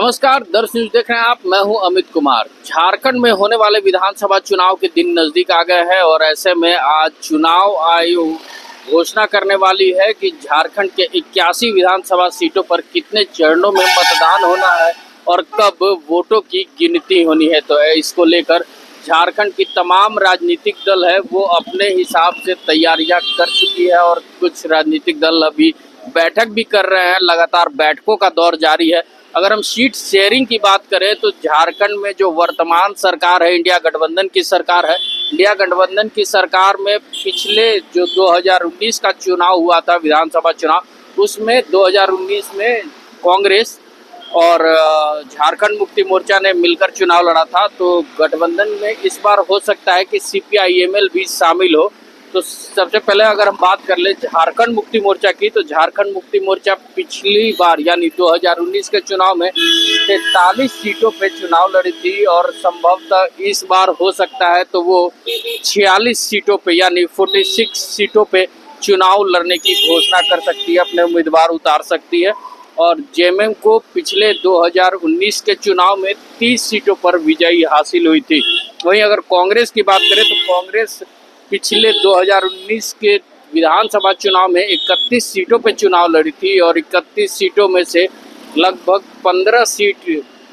नमस्कार, दर्श न्यूज देख रहे हैं आप। मैं हूं अमित कुमार। झारखंड में होने वाले विधानसभा चुनाव के दिन नजदीक आ गए हैं और ऐसे में आज चुनाव आयोग घोषणा करने वाली है कि झारखंड के 81 विधानसभा सीटों पर कितने चरणों में मतदान होना है और कब वोटों की गिनती होनी है। तो इसको लेकर झारखंड की तमाम राजनीतिक दल है वो अपने हिसाब से तैयारियां कर चुकी है और कुछ राजनीतिक दल अभी बैठक भी कर रहे हैं। लगातार बैठकों का दौर जारी है। अगर हम सीट शेयरिंग की बात करें तो झारखंड में जो वर्तमान सरकार है, इंडिया गठबंधन की सरकार है। इंडिया गठबंधन की सरकार में पिछले जो 2019 का चुनाव हुआ था, विधानसभा चुनाव, उसमें 2019 में कांग्रेस और झारखंड मुक्ति मोर्चा ने मिलकर चुनाव लड़ा था। तो गठबंधन में इस बार हो सकता है कि CPI-ML भी शामिल हो। तो सबसे पहले अगर हम बात कर ले झारखंड मुक्ति मोर्चा की, तो झारखंड मुक्ति मोर्चा पिछली बार यानी 2019 के चुनाव में 43 सीटों पे चुनाव लड़ी थी और संभवतः इस बार हो सकता है तो वो 46 सीटों पे यानी 46 सीटों पे चुनाव लड़ने की घोषणा कर सकती है, अपने उम्मीदवार उतार सकती है। और जेएमएम को पिछले 2019 के चुनाव में 30 सीटों पर विजयी हासिल हुई थी। वहीं अगर कांग्रेस की बात करें तो कांग्रेस पिछले 2019 के विधानसभा चुनाव में 31 सीटों पे चुनाव लड़ी थी और 31 सीटों में से लगभग 15 सीट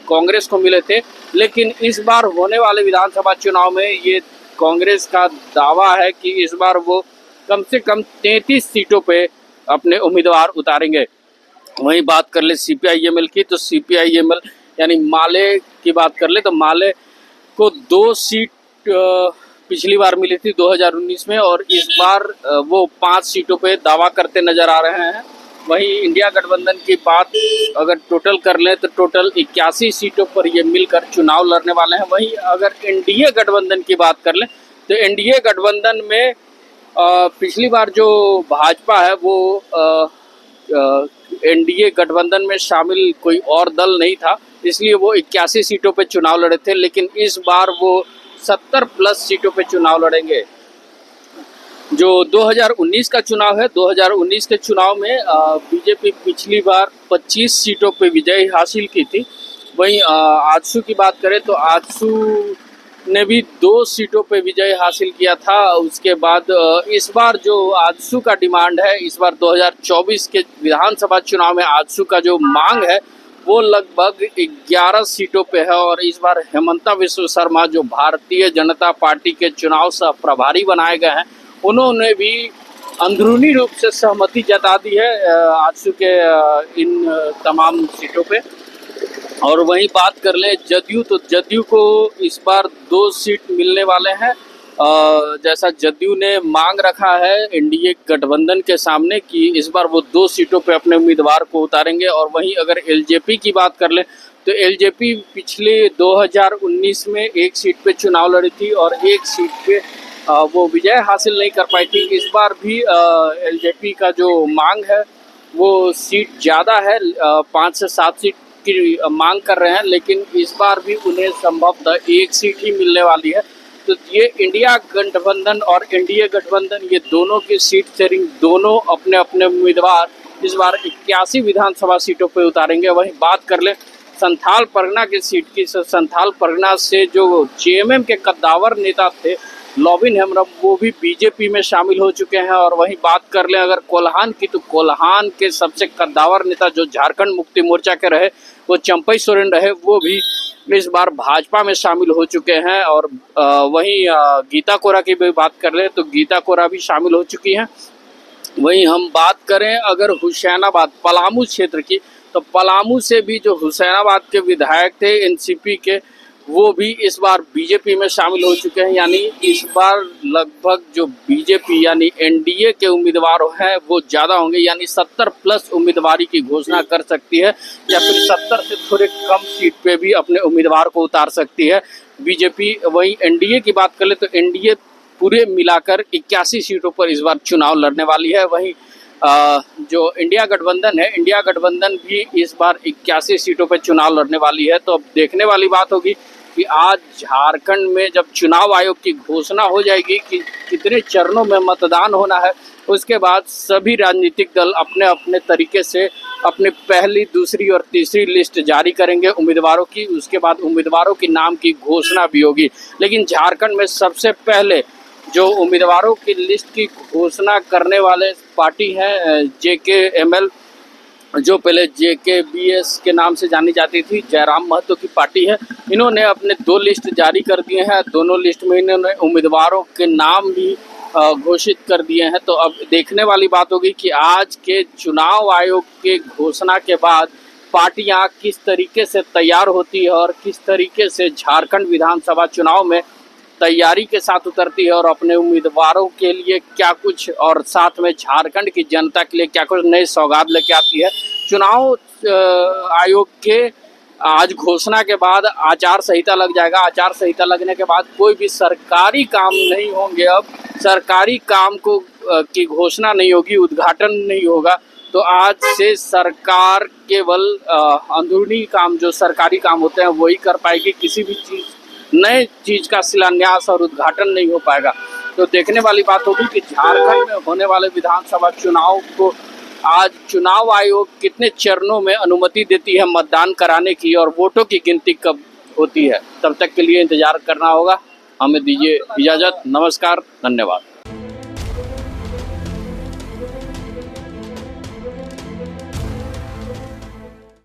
कांग्रेस को मिले थे। लेकिन इस बार होने वाले विधानसभा चुनाव में ये कांग्रेस का दावा है कि इस बार वो कम से कम 33 सीटों पे अपने उम्मीदवार उतारेंगे। वहीं बात कर ले CPI-ML की, तो CPI-ML यानी माले की बात कर ले तो माले को 2 सीट पिछली बार मिली थी 2019 में और इस बार वो 5 सीटों पे दावा करते नजर आ रहे हैं। वहीं इंडिया गठबंधन की बात अगर टोटल कर लें तो टोटल 81 सीटों पर ये मिलकर चुनाव लड़ने वाले हैं। वहीं अगर एनडीए गठबंधन की बात कर लें तो एनडीए गठबंधन में पिछली बार जो भाजपा है वो एनडीए गठबंधन में शामिल कोई और दल नहीं था, इसलिए वो 81 सीटों पे चुनाव लड़े थे। लेकिन इस बार वो 70 प्लस सीटों पे चुनाव लड़ेंगे। जो 2019 का चुनाव है, 2019 के चुनाव में बीजेपी पिछली बार 25 सीटों पे विजय हासिल की थी। वहीं आजसू की बात करें तो आजसू ने भी 2 सीटों पे विजय हासिल किया था। उसके बाद इस बार जो आजसू का डिमांड है, इस बार 2024 के विधानसभा चुनाव में आजसू का जो मांग है वो लगभग 11 सीटों पे है। और इस बार हेमंता विश्व शर्मा जो भारतीय जनता पार्टी के चुनाव सह प्रभारी बनाए गए हैं, उन्होंने भी अंदरूनी रूप से सहमति जता दी है आजसू के इन तमाम सीटों पे। और वहीं बात कर ले जदयू, तो जदयू को इस बार 2 सीट मिलने वाले हैं। जैसा जदयू ने मांग रखा है एनडीए गठबंधन के सामने कि इस बार वो 2 सीटों पे अपने उम्मीदवार को उतारेंगे। और वहीं अगर एलजेपी की बात कर लें तो एलजेपी पिछले 2019 में 1 सीट पे चुनाव लड़ी थी और 1 सीट पे वो विजय हासिल नहीं कर पाई थी। इस बार भी एलजेपी का जो मांग है वो सीट ज़्यादा है, 5 से 7 सीट की मांग कर रहे हैं, लेकिन इस बार भी उन्हें संभवतः 1 सीट ही मिलने वाली है। तो ये इंडिया गठबंधन और एनडीए गठबंधन, ये दोनों की सीट शेयरिंग, दोनों अपने अपने उम्मीदवार इस बार 81 विधानसभा सीटों पे उतारेंगे। वहीं बात कर ले संथाल परगना की सीट की, संथाल परगना से जो जेएमएम के कद्दावर नेता थे लॉबिन हेम्ब्रम, वो भी बीजेपी में शामिल हो चुके हैं। और वहीं बात कर लें अगर कोल्हान की, तो कोल्हान के सबसे कद्दावर नेता जो झारखंड मुक्ति मोर्चा के रहे वो चंपई सोरेन रहे, वो भी इस बार भाजपा में शामिल हो चुके हैं। और वहीं गीता कोरा की भी बात कर लें तो गीता कोरा भी शामिल हो चुकी हैं। वहीं हम बात करें अगर हुसैनाबाद पलामू क्षेत्र की, तो पलामू से भी जो हुसैनाबाद के विधायक थे एनसीपी के, वो भी इस बार बीजेपी में शामिल हो चुके हैं। यानी इस बार लगभग जो बीजेपी यानी एनडीए के उम्मीदवार हैं वो ज़्यादा होंगे, यानी 70 प्लस उम्मीदवारी की घोषणा कर सकती है या फिर 70 से थोड़े कम सीट पे भी अपने उम्मीदवार को उतार सकती है बीजेपी। वहीं एनडीए की बात कर ले तो एनडीए पूरे मिलाकर 81 सीटों पर इस बार चुनाव लड़ने वाली है। वहीं जो इंडिया गठबंधन है, इंडिया गठबंधन भी इस बार 81 सीटों पर चुनाव लड़ने वाली है। तो अब देखने वाली बात होगी कि आज झारखंड में जब चुनाव आयोग की घोषणा हो जाएगी कि कितने चरणों में मतदान होना है, उसके बाद सभी राजनीतिक दल अपने अपने तरीके से अपनी पहली, दूसरी और तीसरी लिस्ट जारी करेंगे उम्मीदवारों की। उसके बाद उम्मीदवारों के नाम की घोषणा भी होगी। लेकिन झारखंड में सबसे पहले जो उम्मीदवारों की लिस्ट की घोषणा करने वाले पार्टी है JKML, जो पहले JKBS के नाम से जानी जाती थी, जयराम महतो की पार्टी है। इन्होंने अपने 2 लिस्ट जारी कर दिए हैं। दोनों लिस्ट में इन्होंने उम्मीदवारों के नाम भी घोषित कर दिए हैं। तो अब देखने वाली बात होगी कि आज के चुनाव आयोग के घोषणा के बाद पार्टियां किस तरीके से तैयार होती है और किस तरीके से झारखंड विधानसभा चुनाव में तैयारी के साथ उतरती है और अपने उम्मीदवारों के लिए क्या कुछ और साथ में झारखंड की जनता के लिए क्या कुछ नए सौगात लेके आती है। चुनाव आयोग के आज घोषणा के बाद आचार संहिता लग जाएगा। आचार संहिता लगने के बाद कोई भी सरकारी काम नहीं होंगे। अब सरकारी काम को की घोषणा नहीं होगी, उद्घाटन नहीं होगा। तो आज से सरकार केवल अंदरूनी काम, जो सरकारी काम होते हैं, वही कर पाएगी। किसी भी नए चीज़ का शिलान्यास और उद्घाटन नहीं हो पाएगा। तो देखने वाली बात होगी कि झारखंड में होने वाले विधानसभा चुनाव को आज चुनाव आयोग कितने चरणों में अनुमति देती है मतदान कराने की और वोटों की गिनती कब होती है। तब तक के लिए इंतजार करना होगा। हमें दीजिए इजाज़त। नमस्कार, धन्यवाद।